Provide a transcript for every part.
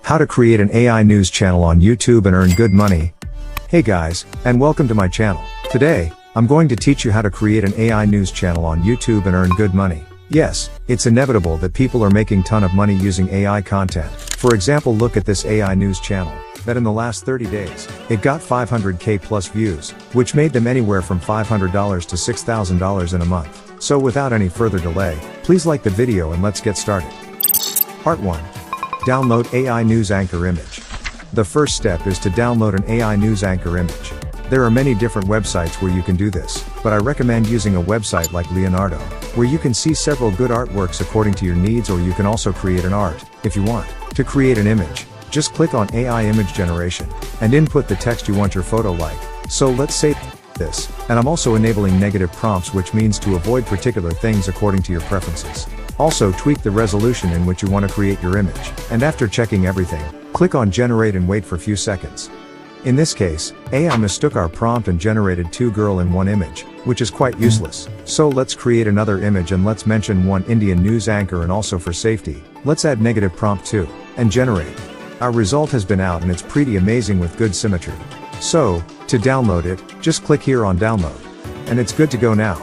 How to create an AI news channel on YouTube and earn good money. Hey guys, and welcome to my channel. Today, I'm going to teach you how to create an AI news channel on YouTube and earn good money. Yes, it's inevitable that people are making ton of money using AI content. For example, look at this AI news channel, that in the last 30 days, it got 500k plus views, which made them anywhere from $500 to $6,000 in a month. So without any further delay, please like the video and let's get started. Part 1. Download AI News Anchor image. The first step is to download an AI News Anchor image. There are many different websites where you can do this, but I recommend using a website like Leonardo, where you can see several good artworks according to your needs, or you can also create an art, if you want. To create an image, just click on AI image generation, and input the text you want your photo like. So let's say this, and I'm also enabling negative prompts, which means to avoid particular things according to your preferences. Also tweak the resolution in which you want to create your image, and after checking everything, click on generate and wait for a few seconds. In this case, AI mistook our prompt and generated 2 girl in 1 image, which is quite useless. So let's create another image and let's mention one Indian news anchor, and also for safety, let's add negative prompt too, and generate. Our result has been out and it's pretty amazing with good symmetry. So, to download it, just click here on download. And it's good to go now.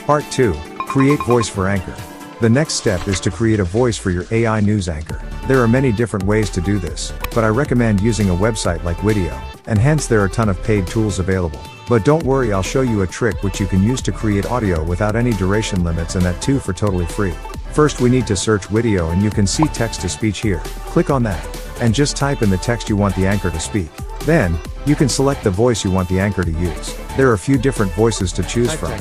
Part 2. Create voice for anchor. The next step is to create a voice for your AI news anchor. There are many different ways to do this, but I recommend using a website like Video, and hence there are a ton of paid tools available. But don't worry, I'll show you a trick which you can use to create audio without any duration limits, and that too for totally free. First we need to search Video, and you can see text to speech here. Click on that, and just type in the text you want the anchor to speak. Then, you can select the voice you want the anchor to use. There are a few different voices to choose from,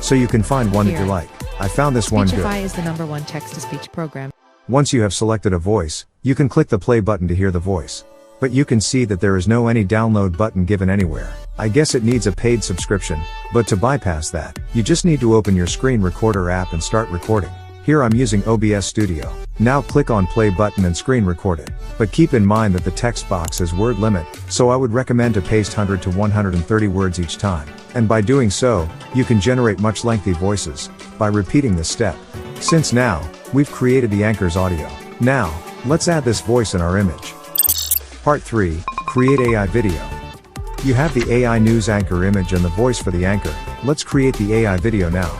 so you can find one that you like. I found this one good. Speechify is the #1 text-to-speech program. Once you have selected a voice, you can click the play button to hear the voice. But you can see that there is no any download button given anywhere. I guess it needs a paid subscription, but to bypass that, you just need to open your screen recorder app and start recording. Here I'm using OBS Studio. Now click on play button and screen record it. But keep in mind that the text box is word limit, so I would recommend to paste 100 to 130 words each time. And by doing so, you can generate much lengthy voices, by repeating this step. Since now, we've created the anchor's audio. Now, let's add this voice in our image. Part 3. Create AI video. You have the AI news anchor image and the voice for the anchor. Let's create the AI video now.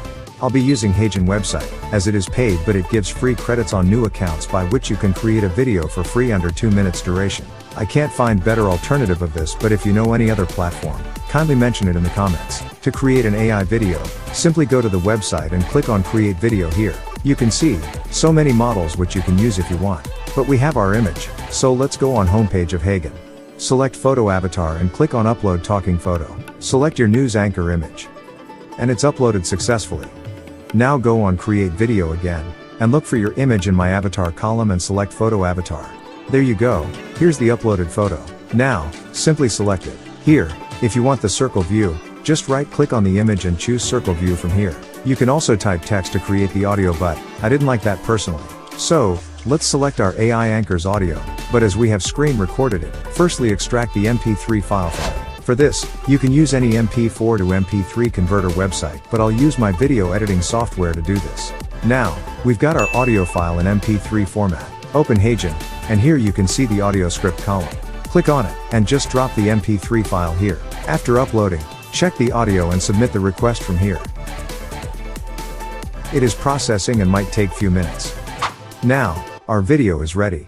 I'll be using Hagen website, as it is paid, but it gives free credits on new accounts by which you can create a video for free under 2 minutes duration. I can't find better alternative of this, but if you know any other platform, kindly mention it in the comments. To create an AI video, simply go to the website and click on create video here. You can see, so many models which you can use if you want. But we have our image, so let's go on homepage of Hagen. Select photo avatar and click on upload talking photo. Select your news anchor image. And it's uploaded successfully. Now go on create video again, and look for your image in my avatar column and select photo avatar. There you go, here's the uploaded photo. Now, simply select it. Here, if you want the circle view, just right click on the image and choose circle view from here. You can also type text to create the audio, but I didn't like that personally. So, let's select our AI anchor's audio, but as we have screen recorded it, firstly extract the MP3 file from it. For this, you can use any MP4 to MP3 converter website, but I'll use my video editing software to do this. Now, we've got our audio file in MP3 format. Open Hagen, and here you can see the audio script column. Click on it, and just drop the MP3 file here. After uploading, check the audio and submit the request from here. It is processing and might take few minutes. Now, our video is ready.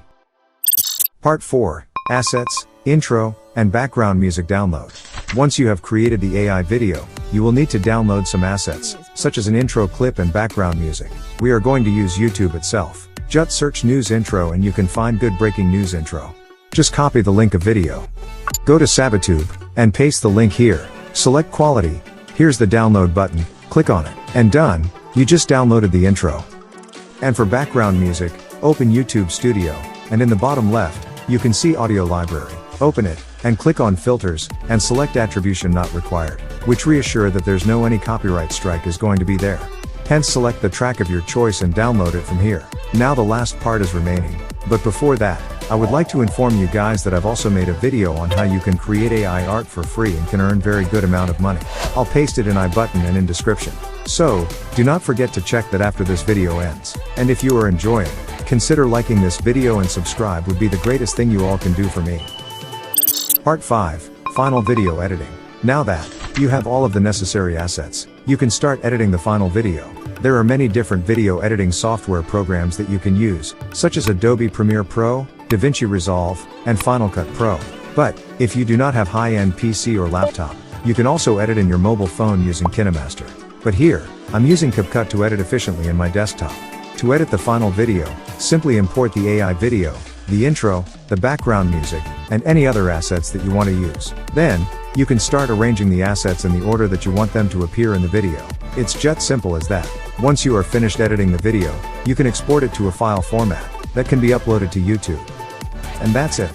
Part 4. Assets, intro, and background music download. Once you have created the AI video, you will need to download some assets, such as an intro clip and background music. We are going to use YouTube itself. Just search news intro and you can find good breaking news intro. Just copy the link of video. Go to Sabitube, and paste the link here. Select quality. Here's the download button, click on it. And done, you just downloaded the intro. And for background music, open YouTube Studio, and in the bottom left, you can see audio library. Open it, and click on filters, and select attribution not required, which reassure that there's no any copyright strike is going to be there. Hence select the track of your choice and download it from here. Now the last part is remaining. But before that, I would like to inform you guys that I've also made a video on how you can create AI art for free and can earn very good amount of money. I'll paste it in I button and in description. So, do not forget to check that after this video ends. And if you are enjoying, consider liking this video and subscribe would be the greatest thing you all can do for me. Part 5. Final video editing. Now that you have all of the necessary assets, you can start editing the final video. There are many different video editing software programs that you can use, such as Adobe Premiere Pro, DaVinci Resolve, and Final Cut Pro. But if you do not have high-end PC or laptop, you can also edit in your mobile phone using KineMaster. But here, I'm using CapCut to edit efficiently in my desktop. To edit the final video, simply import the AI video, the intro, the background music, and any other assets that you want to use. Then, you can start arranging the assets in the order that you want them to appear in the video. It's just simple as that. Once you are finished editing the video, you can export it to a file format that can be uploaded to YouTube. And that's it.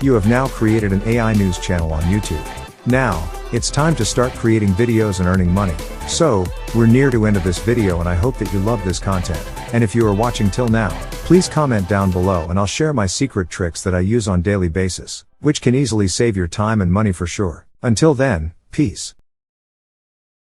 You have now created an AI news channel on YouTube. Now, it's time to start creating videos and earning money. So, we're near to end of this video and I hope that you love this content. And if you are watching till now, please comment down below and I'll share my secret tricks that I use on daily basis, which can easily save your time and money for sure. Until then, peace.